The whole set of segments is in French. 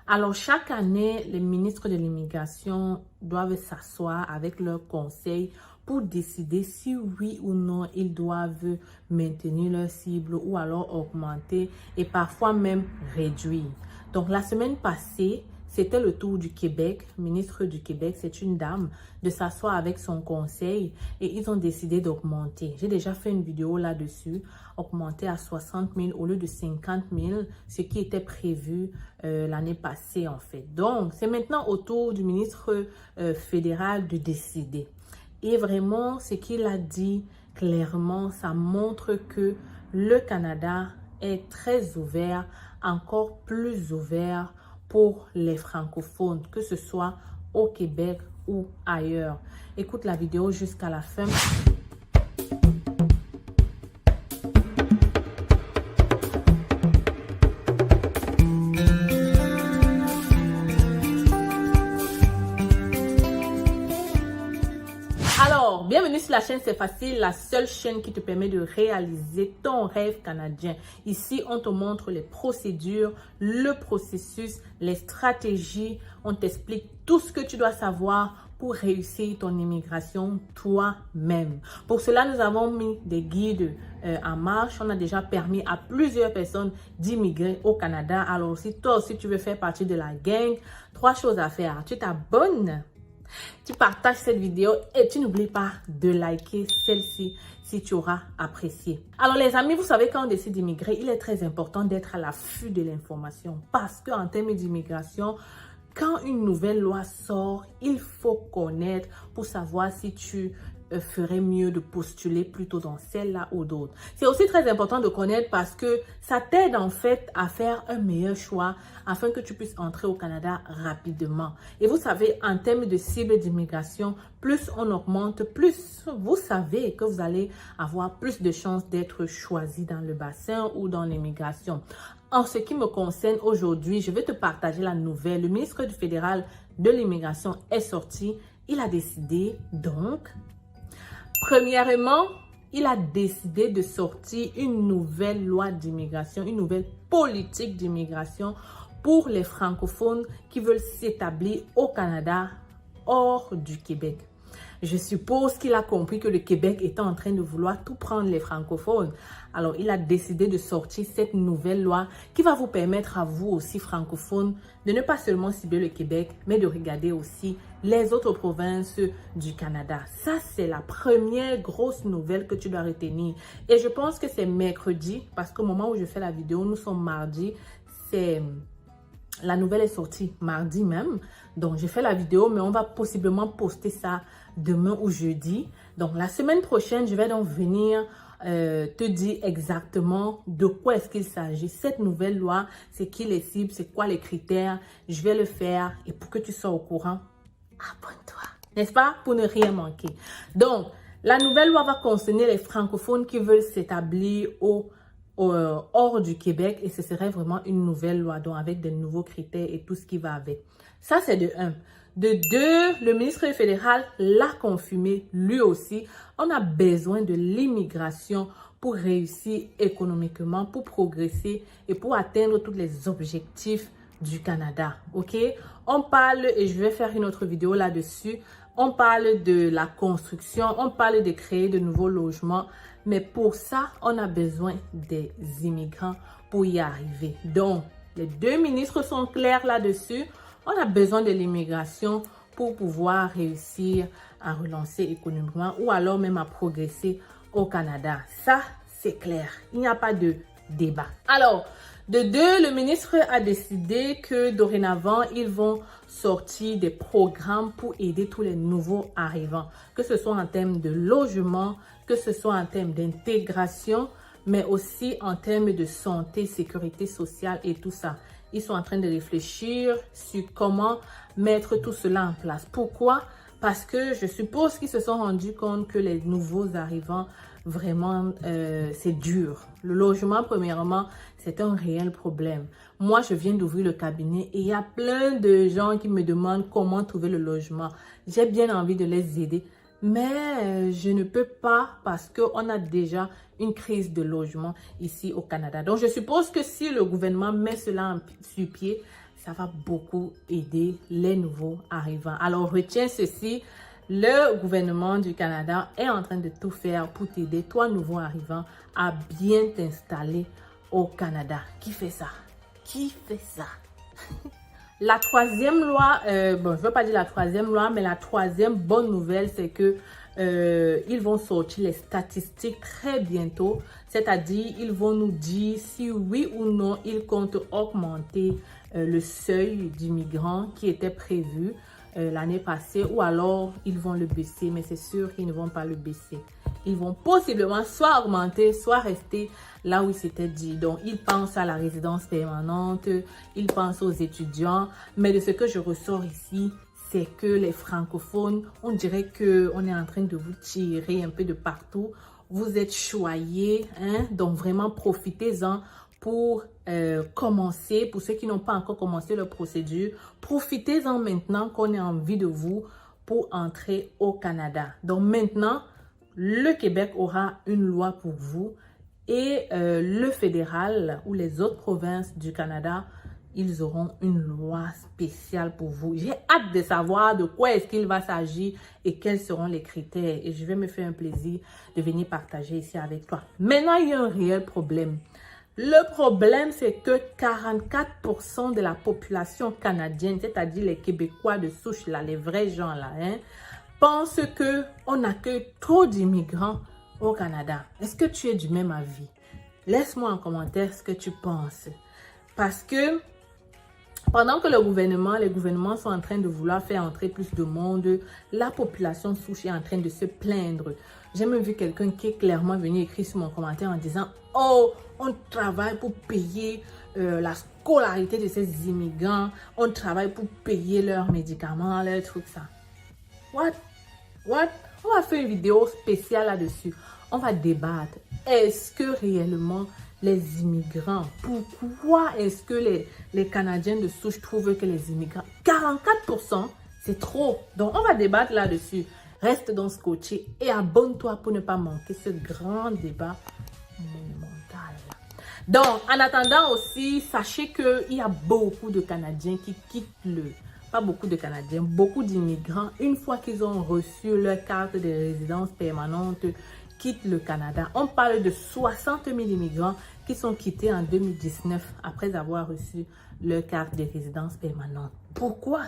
Alors, chaque année, les ministres de l'immigration doivent s'asseoir avec leurs conseils pour décider si oui ou non ils doivent maintenir leur cible ou alors augmenter et parfois même réduire. Donc, la semaine passée, c'était le tour du Québec, ministre du Québec, c'est une dame, de s'asseoir avec son conseil et ils ont décidé d'augmenter. J'ai déjà fait une vidéo là-dessus, augmenter à 60 000 au lieu de 50 000, ce qui était prévu l'année passée en fait. Donc, c'est maintenant au tour du ministre fédéral de décider. Et vraiment, ce qu'il a dit clairement, ça montre que le Canada est très ouvert, encore plus ouvert pour les francophones, que ce soit au Québec ou ailleurs. Écoute la vidéo jusqu'à la fin. Alors, bienvenue sur la chaîne C'est Facile, la seule chaîne qui te permet de réaliser ton rêve canadien. Ici, on te montre les procédures, le processus, les stratégies. On t'explique tout ce que tu dois savoir pour réussir ton immigration toi-même. Pour cela, nous avons mis des guides en marche. On a déjà permis à plusieurs personnes d'immigrer au Canada. Alors, si toi aussi tu veux faire partie de la gang, 3 choses à faire. Tu t'abonnes. Tu partages cette vidéo et tu n'oublies pas de liker celle-ci si tu auras apprécié. Alors les amis, vous savez quand on décide d'immigrer, il est très important d'être à l'affût de l'information parce qu'en termes d'immigration, quand une nouvelle loi sort, il faut connaître pour savoir si tu ferais mieux de postuler plutôt dans celle-là ou d'autres. C'est aussi très important de connaître parce que ça t'aide en fait à faire un meilleur choix afin que tu puisses entrer au Canada rapidement. Et vous savez, en termes de cible d'immigration, plus on augmente, plus vous savez que vous allez avoir plus de chances d'être choisi dans le bassin ou dans l'immigration. En ce qui me concerne aujourd'hui, je vais te partager la nouvelle. Le ministre du fédéral de l'immigration est sorti. Il a décidé donc... Premièrement, il a décidé de sortir une nouvelle loi d'immigration, une nouvelle politique d'immigration pour les francophones qui veulent s'établir au Canada hors du Québec. Je suppose qu'il a compris que le Québec était en train de vouloir tout prendre les francophones. Alors, il a décidé de sortir cette nouvelle loi qui va vous permettre à vous aussi, francophones, de ne pas seulement cibler le Québec, mais de regarder aussi les autres provinces du Canada. Ça, c'est la première grosse nouvelle que tu dois retenir. Et je pense que c'est mercredi, parce qu'au moment où je fais la vidéo, nous sommes mardi, la nouvelle est sortie mardi même. Donc, j'ai fait la vidéo, mais on va possiblement poster ça demain ou jeudi. Donc, la semaine prochaine, je vais donc venir te dire exactement de quoi est-ce qu'il s'agit. Cette nouvelle loi, c'est qui les cibles, c'est quoi les critères. Je vais le faire et pour que tu sois au courant, abonne-toi. N'est-ce pas? Pour ne rien manquer. Donc, la nouvelle loi va concerner les francophones qui veulent s'établir hors du Québec et ce serait vraiment une nouvelle loi donc avec de nouveaux critères et tout ce qui va avec. Ça, c'est de 1. De 2, le ministre fédéral l'a confirmé lui aussi. On a besoin de l'immigration pour réussir économiquement, pour progresser et pour atteindre tous les objectifs du Canada. OK? On parle, et je vais faire une autre vidéo là-dessus, on parle de la construction, on parle de créer de nouveaux logements. Mais pour ça, on a besoin des immigrants pour y arriver. Donc, les 2 ministres sont clairs là-dessus. On a besoin de l'immigration pour pouvoir réussir à relancer économiquement ou alors même à progresser au Canada. Ça, c'est clair. Il n'y a pas de débat. Alors, de 2, le ministre a décidé que dorénavant, ils vont sortir des programmes pour aider tous les nouveaux arrivants, que ce soit en termes de logement, que ce soit en termes d'intégration, mais aussi en termes de santé, sécurité sociale et tout ça. Ils sont en train de réfléchir sur comment mettre tout cela en place. Pourquoi? Parce que je suppose qu'ils se sont rendus compte que les nouveaux arrivants, vraiment, c'est dur. Le logement, premièrement, c'est un réel problème. Moi, je viens d'ouvrir le cabinet et il y a plein de gens qui me demandent comment trouver le logement. J'ai bien envie de les aider. Mais je ne peux pas parce qu'on a déjà une crise de logement ici au Canada. Donc, je suppose que si le gouvernement met cela sur pied, ça va beaucoup aider les nouveaux arrivants. Alors, retiens ceci. Le gouvernement du Canada est en train de tout faire pour t'aider, toi, nouveau arrivant, à bien t'installer au Canada. Qui fait ça? Qui fait ça? La troisième loi, bon, je ne veux pas dire la troisième loi, mais la troisième bonne nouvelle, c'est que ils vont sortir les statistiques très bientôt. C'est-à-dire, ils vont nous dire si oui ou non ils comptent augmenter le seuil d'immigrants qui était prévu l'année passée, ou alors ils vont le baisser, mais c'est sûr qu'ils ne vont pas le baisser. Ils vont possiblement soit augmenter, soit rester là où il s'était dit. Donc, ils pensent à la résidence permanente, ils pensent aux étudiants. Mais de ce que je ressors ici, c'est que les francophones, on dirait qu'on est en train de vous tirer un peu de partout. Vous êtes choyés, hein? Donc vraiment profitez-en pour commencer. Pour ceux qui n'ont pas encore commencé leur procédure, profitez-en maintenant qu'on ait envie de vous pour entrer au Canada. Donc maintenant, le Québec aura une loi pour vous et le fédéral ou les autres provinces du Canada, ils auront une loi spéciale pour vous. J'ai hâte de savoir de quoi est-ce qu'il va s'agir et quels seront les critères. Et je vais me faire un plaisir de venir partager ici avec toi. Maintenant, il y a un réel problème. Le problème, c'est que 44% de la population canadienne, c'est-à-dire les Québécois de souche, là, les vrais gens là, hein, pensent qu'on accueille trop d'immigrants au Canada. Est-ce que tu es du même avis? Laisse-moi en commentaire ce que tu penses. Parce que pendant que les gouvernements sont en train de vouloir faire entrer plus de monde, la population souche est en train de se plaindre. J'ai même vu quelqu'un qui est clairement venu écrire sur mon commentaire en disant « Oh, on travaille pour payer la scolarité de ces immigrants, on travaille pour payer leurs médicaments, leurs trucs, ça. » What? On va faire une vidéo spéciale là-dessus. On va débattre. Est-ce que réellement les immigrants, pourquoi est-ce que les Canadiens de souche trouvent que les immigrants, 44%, c'est trop. Donc, on va débattre là-dessus. Reste donc scotché et abonne-toi pour ne pas manquer ce grand débat monumental. Donc, en attendant aussi, sachez qu'il y a beaucoup de Canadiens qui quittent pas beaucoup de Canadiens, beaucoup d'immigrants, une fois qu'ils ont reçu leur carte de résidence permanente, quittent le Canada. On parle de 60 000 immigrants qui sont quittés en 2019 après avoir reçu leur carte de résidence permanente. Pourquoi,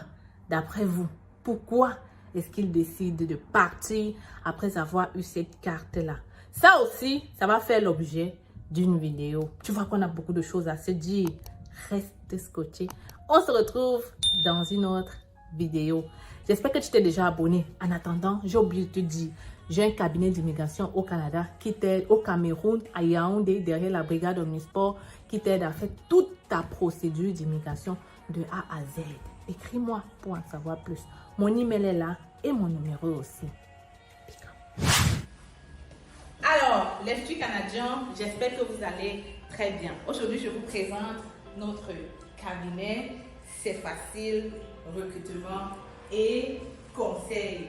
d'après vous, pourquoi est-ce qu'ils décident de partir après avoir eu cette carte-là? Ça aussi, ça va faire l'objet d'une vidéo. Tu vois qu'on a beaucoup de choses à se dire. Reste scotché. On se retrouve dans une autre vidéo. J'espère que tu t'es déjà abonné. En attendant, j'ai oublié de te dire, j'ai un cabinet d'immigration au Canada qui t'aide au Cameroun, à Yaoundé, derrière la brigade Omnisport, qui t'aide à faire toute ta procédure d'immigration de A à Z. Écris-moi pour en savoir plus. Mon email est là et mon numéro aussi. Alors, les filles canadiens, j'espère que vous allez très bien. Aujourd'hui, je vous présente notre cabinet. C'est facile, recrutement et conseil.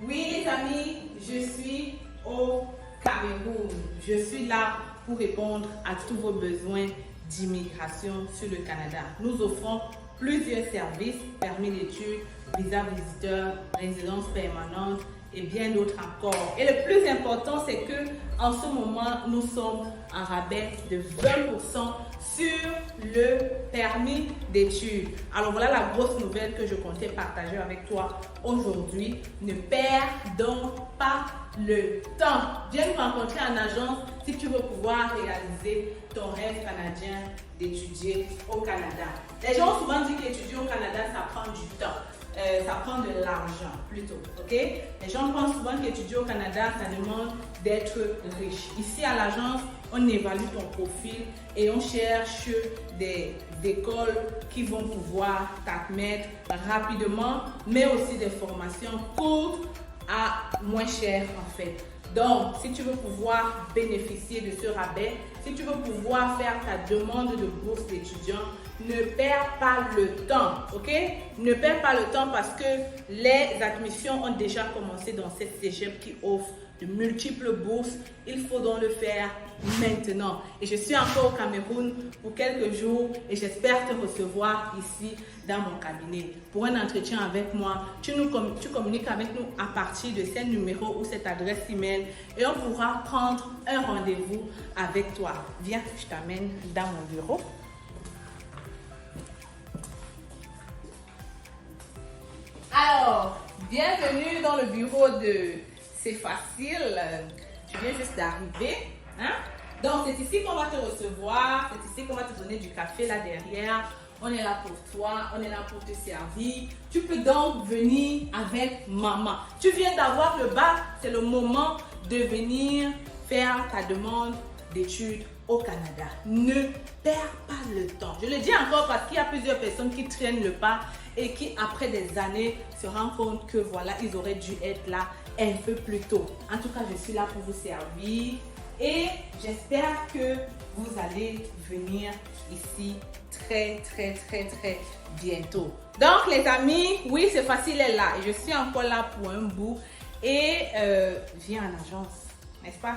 Oui, les amis, je suis au Cameroun. Je suis là pour répondre à tous vos besoins d'immigration sur le Canada. Nous offrons plusieurs services, permis d'études, visa visiteur, résidence permanente et bien d'autres encore. Et le plus important, c'est que en ce moment, nous sommes en rabais de 20% sur le permis d'études. Alors voilà la grosse nouvelle que je comptais partager avec toi aujourd'hui. Ne perds donc pas le temps. Viens nous rencontrer en agence si tu veux pouvoir réaliser ton rêve canadien d'étudier au Canada. Les gens ont souvent dit qu'étudier au Canada, ça prend du temps. Ça prend de l'argent plutôt, ok? Les gens pensent souvent qu'étudier au Canada, ça demande d'être riche. Ici à l'agence, on évalue ton profil et on cherche des écoles qui vont pouvoir t'admettre rapidement, mais aussi des formations courtes à moins cher en fait. Donc, si tu veux pouvoir bénéficier de ce rabais, si tu veux pouvoir faire ta demande de bourse d'étudiant, ne perds pas le temps, ok? Ne perds pas le temps parce que les admissions ont déjà commencé dans cette cégep qui offre de multiples bourses, il faut donc le faire maintenant. Et je suis encore au Cameroun pour quelques jours et j'espère te recevoir ici dans mon cabinet pour un entretien avec moi. Tu communiques avec nous à partir de ce numéro ou cette adresse email et on pourra prendre un rendez-vous avec toi. Viens, je t'amène dans mon bureau. Alors, bienvenue dans le bureau de C'est Facile. Tu viens juste d'arriver. Hein? Donc, c'est ici qu'on va te recevoir. C'est ici qu'on va te donner du café là derrière. On est là pour toi. On est là pour te servir. Tu peux donc venir avec maman. Tu viens d'avoir le bac. C'est le moment de venir faire ta demande d'études au Canada. Ne perds pas le temps. Je le dis encore parce qu'il y a plusieurs personnes qui traînent le pas et qui, après des années, se rendent compte que voilà, ils auraient dû être là un peu plus tôt. En tout cas, je suis là pour vous servir et j'espère que vous allez venir ici très bientôt. Donc, les amis, oui, C'est Facile est là et je suis encore là pour un bout et viens en agence, n'est-ce pas?